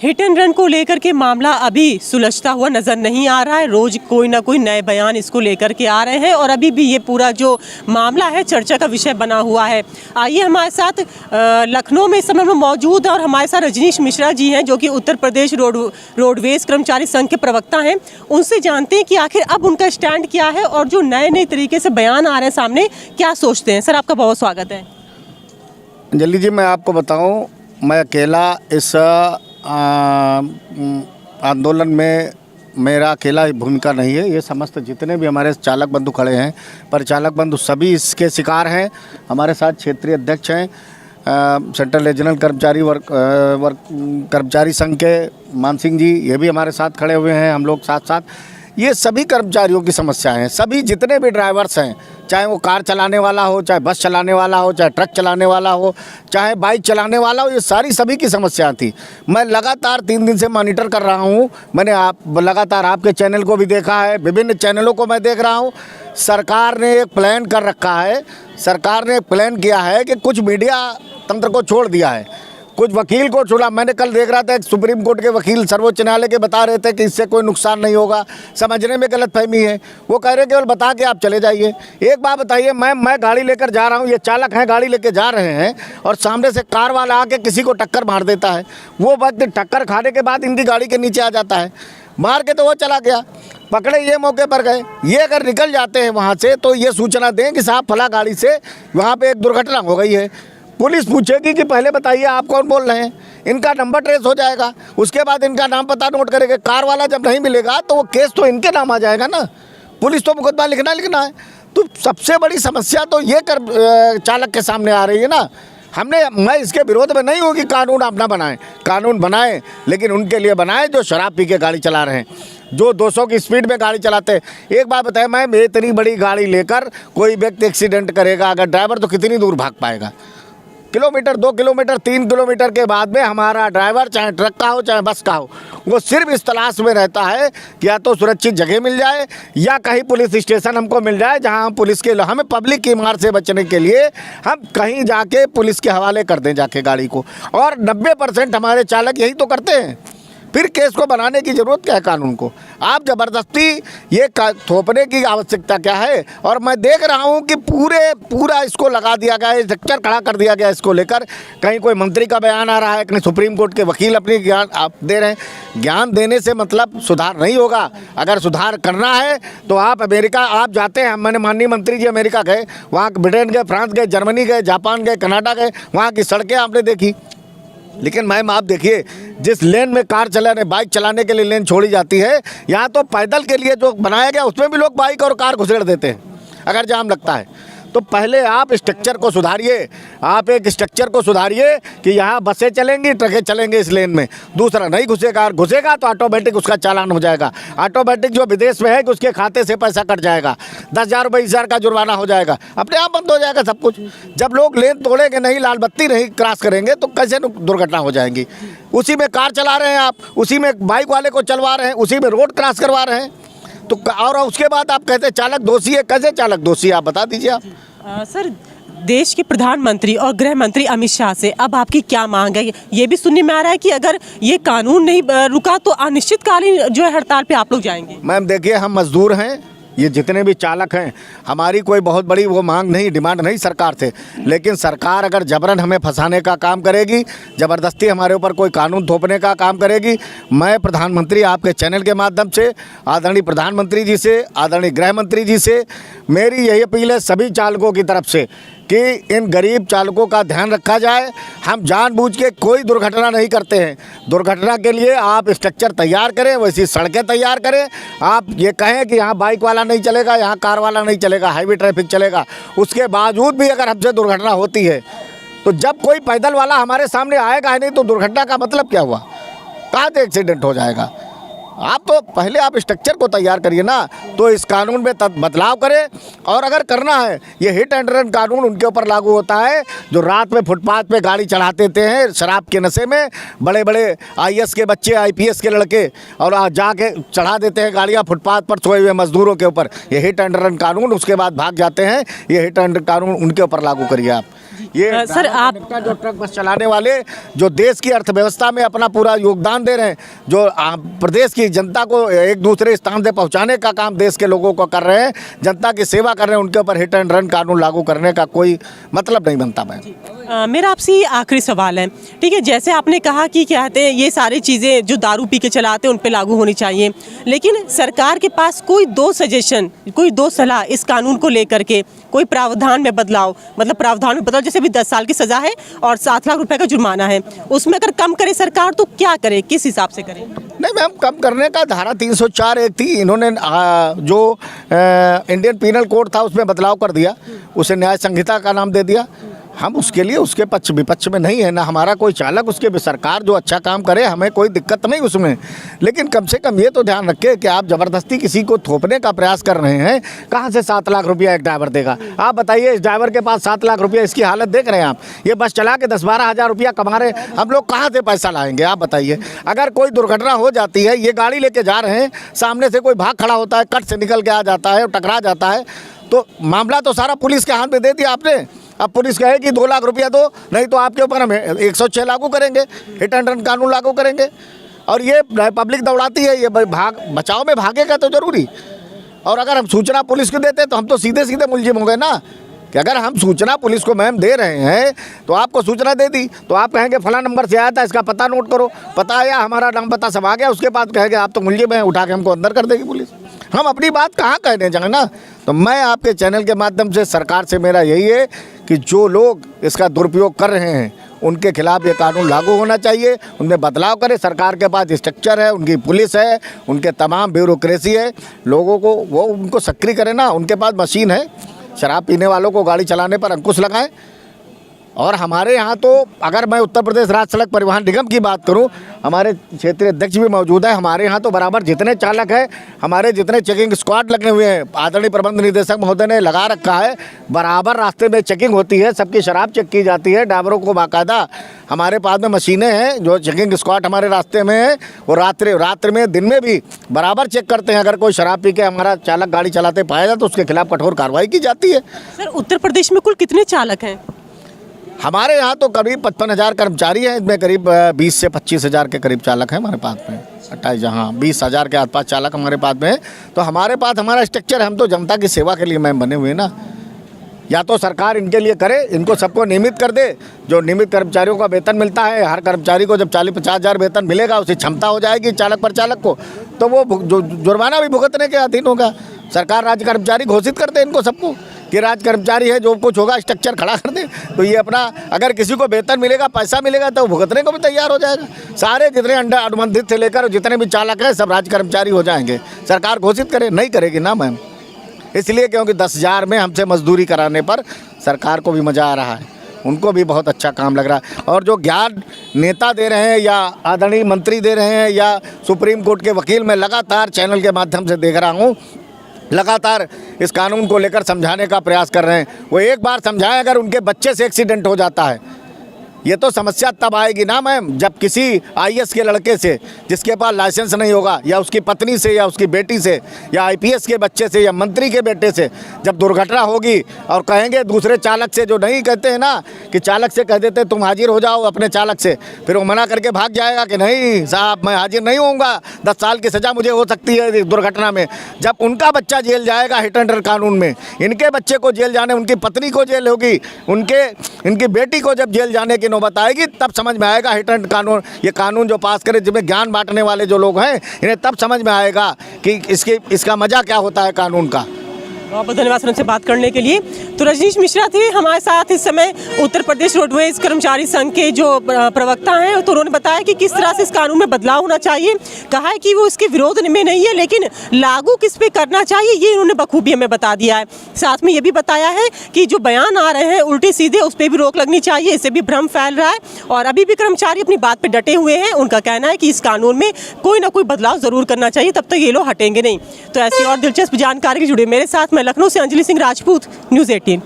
Hit and run को लेकर के मामला अभी सुलझता हुआ नज़र नहीं आ रहा है। रोज़ कोई ना कोई नए बयान इसको लेकर के आ रहे हैं और अभी भी ये पूरा जो मामला है चर्चा का विषय बना हुआ है। आइए हमारे साथ लखनऊ में इस समय में मौजूद है और हमारे साथ रजनीश मिश्रा जी हैं जो कि उत्तर प्रदेश रोडवेज कर्मचारी संघ के प्रवक्ता हैं। उनसे जानते हैं कि आखिर अब उनका स्टैंड क्या है और जो नए नए तरीके से बयान आ रहे हैं सामने, क्या सोचते हैं। सर, आपका बहुत स्वागत है। अंजलि जी, मैं आपको बताऊं, मैं अकेला इस आंदोलन में मेरा अकेला भूमिका नहीं है। ये समस्त जितने भी हमारे चालक बंधु खड़े हैं, परिचालक बंधु, सभी इसके शिकार हैं। हमारे साथ क्षेत्रीय अध्यक्ष हैं सेंट्रल रीजनल कर्मचारी संघ के मान सिंह जी, ये भी हमारे साथ खड़े हुए हैं। हम लोग साथ साथ ये सभी कर्मचारियों की समस्या है। सभी जितने भी ड्राइवर्स हैं, चाहे वो कार चलाने वाला हो, चाहे बस चलाने वाला हो, चाहे ट्रक चलाने वाला हो, चाहे बाइक चलाने वाला हो, ये सारी सभी की समस्या थी। मैं लगातार 3 दिन से मॉनिटर कर रहा हूँ। मैंने लगातार आपके चैनल को भी देखा है, विभिन्न चैनलों को मैं देख रहा हूँ। सरकार ने एक प्लान कर रखा है। सरकार ने एक प्लान किया है कि कुछ मीडिया तंत्र को छोड़ दिया है, कुछ वकील को छोड़ा। मैंने कल देख रहा था, एक सुप्रीम कोर्ट के वकील सर्वोच्च न्यायालय के बता रहे थे कि इससे कोई नुकसान नहीं होगा। समझने में गलतफहमी है। वो कह रहे केवल बता के आप चले जाइए। एक बात बताइए, मैं गाड़ी लेकर जा रहा हूँ, ये चालक हैं गाड़ी लेकर जा रहे हैं और सामने से कार वाला आके किसी को टक्कर मार देता है। वो वक्त टक्कर खाने के बाद इनकी गाड़ी के नीचे आ जाता है, मार के तो वो चला गया, पकड़े ये मौके पर गए। ये अगर निकल जाते हैं वहाँ से तो ये सूचना दें कि साहब फला गाड़ी से वहाँ पर एक दुर्घटना हो गई है। पुलिस पूछेगी कि पहले बताइए आप कौन बोल रहे हैं, इनका नंबर ट्रेस हो जाएगा, उसके बाद इनका नाम पता नोट करेंगे। कार वाला जब नहीं मिलेगा तो वो केस तो इनके नाम आ जाएगा ना। पुलिस तो मुकदमा लिखना है। तो सबसे बड़ी समस्या तो ये चालक के सामने आ रही है ना। मैं इसके विरोध में नहीं हूँ कि कानून आप ना बनाएं, कानून बनाएं, लेकिन उनके लिए बनाएं जो शराब पी के गाड़ी चला रहे हैं, जो 200 की स्पीड में गाड़ी चलाते हैं। एक बात बताएं, मैं इतनी बड़ी गाड़ी लेकर कोई व्यक्ति एक्सीडेंट करेगा, अगर ड्राइवर तो कितनी दूर भाग पाएगा? किलोमीटर, 2 किलोमीटर, 3 किलोमीटर के बाद में हमारा ड्राइवर, चाहे ट्रक का हो चाहे बस का हो, वो सिर्फ इस तलाश में रहता है कि या तो सुरक्षित जगह मिल जाए या कहीं पुलिस स्टेशन हमको मिल जाए जहां हम पुलिस के हमें पब्लिक की मार से बचने के लिए हम कहीं जाके पुलिस के हवाले कर दें जाके गाड़ी को। और 90% हमारे चालक यही तो करते हैं। फिर केस को बनाने की ज़रूरत क्या है कानून को? आप ज़बरदस्ती ये थोपने की आवश्यकता क्या है? और मैं देख रहा हूँ कि पूरा इसको लगा दिया गया है, स्ट्रक्चर खड़ा कर दिया गया इसको लेकर। कहीं कोई मंत्री का बयान आ रहा है, कहीं सुप्रीम कोर्ट के वकील अपनी ज्ञान आप दे रहे हैं। ज्ञान देने से मतलब सुधार नहीं होगा। अगर सुधार करना है तो आप अमेरिका आप जाते हैं। मैंने माननीय मंत्री जी अमेरिका गए, वहाँ ब्रिटेन गए, फ्रांस गए, जर्मनी गए, जापान गए, कनाडा गए, वहाँ की सड़कें आपने देखी। लेकिन मैम आप देखिए, जिस लेन में कार चलाने, बाइक चलाने के लिए लेन छोड़ी जाती है, यहाँ तो पैदल के लिए जो बनाया गया उसमें भी लोग बाइक और कार घुसेड़ देते हैं अगर जाम लगता है। तो पहले आप स्ट्रक्चर को सुधारिए। आप एक स्ट्रक्चर को सुधारिए कि यहाँ बसें चलेंगी, ट्रकें चलेंगे इस लेन में। दूसरा नहीं घुसेगा, और घुसेगा तो ऑटोमेटिक उसका चालान हो जाएगा। ऑटोमेटिक जो विदेश में है कि उसके खाते से पैसा कट जाएगा, 10,000 रुपये 20,000 का जुर्माना हो जाएगा, अपने आप बंद हो जाएगा सब कुछ। जब लोग लेन तोड़ेंगे नहीं, लाल बत्ती नहीं क्रॉस करेंगे तो कैसे दुर्घटना हो जाएंगी? उसी में कार चला रहे हैं आप, उसी में बाइक वाले को चलवा रहे हैं, उसी में रोड क्रॉस करवा रहे हैं। तो और उसके बाद आप कहते हैं चालक दोषी है। कैसे चालक दोषी है आप बता दीजिए आप। सर, देश के प्रधानमंत्री और गृह मंत्री अमित शाह से अब आपकी क्या मांग है? ये भी सुनने में आ रहा है कि अगर ये कानून नहीं रुका तो अनिश्चितकालीन जो है हड़ताल पे आप लोग जाएंगे। मैम देखिए, हम मजदूर हैं, ये जितने भी चालक हैं, हमारी कोई बहुत बड़ी वो मांग नहीं, डिमांड नहीं सरकार से। लेकिन सरकार अगर जबरन हमें फंसाने का काम करेगी, ज़बरदस्ती हमारे ऊपर कोई कानून थोपने का काम करेगी, मैं प्रधानमंत्री आपके चैनल के माध्यम से आदरणीय प्रधानमंत्री जी से, आदरणीय गृह मंत्री जी से मेरी यही अपील है सभी चालकों की तरफ से कि इन गरीब चालकों का ध्यान रखा जाए। हम जानबूझ के कोई दुर्घटना नहीं करते हैं। दुर्घटना के लिए आप स्ट्रक्चर तैयार करें, वैसी सड़कें तैयार करें। आप ये कहें कि यहाँ बाइक वाला नहीं चलेगा, यहाँ कार वाला नहीं चलेगा, हाईवे ट्रैफिक चलेगा, उसके बावजूद भी अगर हमसे दुर्घटना होती है तो जब कोई पैदल वाला हमारे सामने आएगा ही नहीं तो दुर्घटना का मतलब क्या हुआ? कहाँ से एक्सीडेंट हो जाएगा? आप तो पहले आप स्ट्रक्चर को तैयार करिए ना, तो इस कानून में बदलाव करें। और अगर करना है, ये हिट एंड रन कानून उनके ऊपर लागू होता है जो रात में फुटपाथ पे गाड़ी चढ़ा देते हैं शराब के नशे में। बड़े बड़े IAS के बच्चे, IPS के लड़के और जाके चढ़ा देते हैं गाड़ियाँ फुटपाथ पर सोए हुए मजदूरों के ऊपर। ये हिट एंड रन कानून, उसके बाद भाग जाते हैं। ये हिट एंड रन कानून उनके ऊपर लागू करिए आप। ये सर आप जो ट्रक बस चलाने वाले जो देश की अर्थव्यवस्था में अपना पूरा योगदान दे रहे हैं, जो प्रदेश की जनता को एक दूसरे स्थान से पहुंचाने का काम देश के लोगों को कर रहे हैं, जनता की सेवा कर रहे हैं, उनके ऊपर हिट एंड रन कानून लागू करने का कोई मतलब नहीं बनता। मैं मेरा आपसे ये आखिरी सवाल है, ठीक है, जैसे आपने कहा कि क्या कहते हैं ये सारी चीज़ें जो दारू पी के चलाते हैं उन पे लागू होनी चाहिए, लेकिन सरकार के पास कोई दो सजेशन, कोई दो सलाह इस कानून को लेकर के, कोई प्रावधान में बदलाव, मतलब प्रावधान में बदलाव, जैसे भी 10 साल की सज़ा है और 7 लाख रुपए का जुर्माना है, उसमें अगर कम करे सरकार तो क्या करे, किस हिसाब से करे? नहीं मैम, कम करने का धारा 304 एक थी, इन्होंने जो इंडियन पीनल कोड था उसमें बदलाव कर दिया, उसे न्याय संहिता का नाम दे दिया। हम उसके लिए उसके पक्ष विपक्ष में नहीं है ना, हमारा कोई चालक, उसके भी सरकार जो अच्छा काम करे हमें कोई दिक्कत नहीं उसमें, लेकिन कम से कम ये तो ध्यान रखें कि आप ज़बरदस्ती किसी को थोपने का प्रयास कर रहे हैं। कहाँ से 7 लाख रुपया एक ड्राइवर देगा? आप बताइए, इस ड्राइवर के पास 7 लाख रुपया, इसकी हालत देख रहे हैं आप, ये बस चला के 10-12 हज़ार रुपया कमा रहे, हम लोग कहाँ से पैसा लाएंगे? आप बताइए। अगर कोई दुर्घटना हो जाती है, ये गाड़ी लेके जा रहे हैं, सामने से कोई भाग खड़ा होता है, कट से निकल के आ जाता है, टकरा जाता है, तो मामला तो सारा पुलिस के हाथ में दे दिया आपने। अब पुलिस कहे कि 2 लाख रुपया दो, नहीं तो आपके ऊपर हम 106 लागू करेंगे, हिट एंड रन कानून लागू करेंगे। और ये पब्लिक दौड़ाती है, ये बचाव में भागेगा तो जरूरी। और अगर हम सूचना पुलिस को देते तो हम तो सीधे सीधे मुलजिम हो गए ना, कि अगर हम सूचना पुलिस को मैम दे रहे हैं तो आपको सूचना दे दी तो आप कहेंगे फला नंबर से आया था, इसका पता नोट करो, पता आया, हमारा नाम पता सब आ गया, उसके बाद कहेंगे आप तो मुलजिम हैं, उठा के हमको अंदर कर देगी पुलिस। हम अपनी बात कहाँ कहने जाए ना। तो मैं आपके चैनल के माध्यम से सरकार से मेरा यही है कि जो लोग इसका दुरुपयोग कर रहे हैं उनके खिलाफ ये कानून लागू होना चाहिए, उनमें बदलाव करे। सरकार के पास स्ट्रक्चर है, उनकी पुलिस है, उनके तमाम ब्यूरोक्रेसी है, लोगों को वो उनको सक्रिय करे ना, उनके पास मशीन है, शराब पीने वालों को गाड़ी चलाने पर अंकुश लगाएं। और हमारे यहाँ तो अगर मैं उत्तर प्रदेश राज्य सड़क परिवहन निगम की बात करूँ, हमारे क्षेत्रीय अध्यक्ष भी मौजूद है, हमारे यहाँ तो बराबर जितने चालक हैं, हमारे जितने चेकिंग स्क्वाड लगे हुए हैं, आदरणीय प्रबंध निदेशक महोदय ने लगा रखा है, बराबर रास्ते में चेकिंग होती है, सबकी शराब चेक की जाती है, ड्राइवरों को बाकायदा हमारे पास में मशीनें हैं, जो चेकिंग स्क्वाड हमारे रास्ते में है, वो रात्रि में दिन में भी बराबर चेक करते हैं। अगर कोई शराब पी के हमारा चालक गाड़ी चलाते पाया जाए तो उसके खिलाफ कठोर कार्रवाई की जाती है। सर उत्तर प्रदेश में कुल कितने चालक हैं? हमारे यहाँ तो करीब 55,000 कर्मचारी हैं, इसमें करीब 20 से 25,000 के करीब चालक हैं हमारे पास में, 28 हाँ 20,000 के आसपास चालक हमारे पास में है। तो हमारे पास हमारा स्ट्रक्चर, हम तो जनता की सेवा के लिए मैम बने हुए ना। या तो सरकार इनके लिए करे, इनको सबको नियमित कर दे, जो नियमित कर्मचारियों का वेतन मिलता है, हर कर्मचारी को जब 40-50 हज़ार वेतन मिलेगा, उसकी क्षमता हो जाएगी चालक पर चालक को, तो वो जुर्माना भी भुगतने के अधीन होगा। सरकार राज्य कर्मचारी घोषित कर दे इनको सबको कि राज्य कर्मचारी है, जो कुछ होगा स्ट्रक्चर खड़ा कर दे, तो ये अपना अगर किसी को वेतन मिलेगा, पैसा मिलेगा तो भुगतने को भी तैयार हो जाएगा। सारे जितने अनुबंधित से लेकर जितने भी चालक हैं सब राज्य कर्मचारी हो जाएंगे। सरकार घोषित करे, नहीं करेगी ना मैम, इसलिए क्योंकि 10,000 में हमसे मजदूरी कराने पर सरकार को भी मज़ा आ रहा है, उनको भी बहुत अच्छा काम लग रहा है। और जो ज्ञान नेता दे रहे हैं या आदरणीय मंत्री दे रहे हैं या सुप्रीम कोर्ट के वकील, मैं लगातार चैनल के माध्यम से देख रहा हूँ, लगातार इस कानून को लेकर समझाने का प्रयास कर रहे हैं। वो एक बार समझाएं, अगर उनके बच्चे से एक्सीडेंट हो जाता है, ये तो समस्या तब आएगी ना मैम, जब किसी IAS के लड़के से जिसके पास लाइसेंस नहीं होगा, या उसकी पत्नी से या उसकी बेटी से या IPS के बच्चे से या मंत्री के बेटे से जब दुर्घटना होगी और कहेंगे दूसरे चालक से, जो नहीं कहते हैं ना कि चालक से कह देते तुम हाजिर हो जाओ अपने चालक से, फिर वो मना करके भाग जाएगा कि नहीं साहब मैं हाजिर नहीं होऊंगा, 10 साल की सज़ा मुझे हो सकती है दुर्घटना में। जब उनका बच्चा जेल जाएगा हिट एंड रन कानून में, इनके बच्चे को जेल जाने, उनकी पत्नी को जेल होगी, इनकी बेटी को जब जेल जाने की नौबत आएगी, तब समझ में आएगा हिट एंड कानून, ये कानून जो पास करे, जिसमें ज्ञान बांटने वाले जो लोग हैं, इन्हें तब समझ में आएगा कि इसका मजा क्या होता है कानून का। बहुत बहुत धन्यवाद सर हमसे बात करने के लिए। तो रजनीश मिश्रा थे हमारे साथ इस समय, उत्तर प्रदेश रोडवेज कर्मचारी संघ के जो प्रवक्ता हैं, तो उन्होंने बताया कि किस तरह से इस कानून में बदलाव होना चाहिए। कहा है कि वो इसके विरोध में नहीं है, लेकिन लागू किस पे करना चाहिए ये इन्होंने बखूबी हमें बता दिया है। साथ में ये भी बताया है कि जो बयान आ रहे हैं उल्टे सीधे, उस पर भी रोक लगनी चाहिए, इससे भी भ्रम फैल रहा है। और अभी भी कर्मचारी अपनी बात पर डटे हुए हैं, उनका कहना है कि इस कानून में कोई ना कोई बदलाव ज़रूर करना चाहिए, तब तक ये लोग हटेंगे नहीं। तो ऐसी और दिलचस्प जानकारी जुड़े मेरे साथ, मैं लखनऊ से अंजलि सिंह राजपूत, न्यूज़ 18।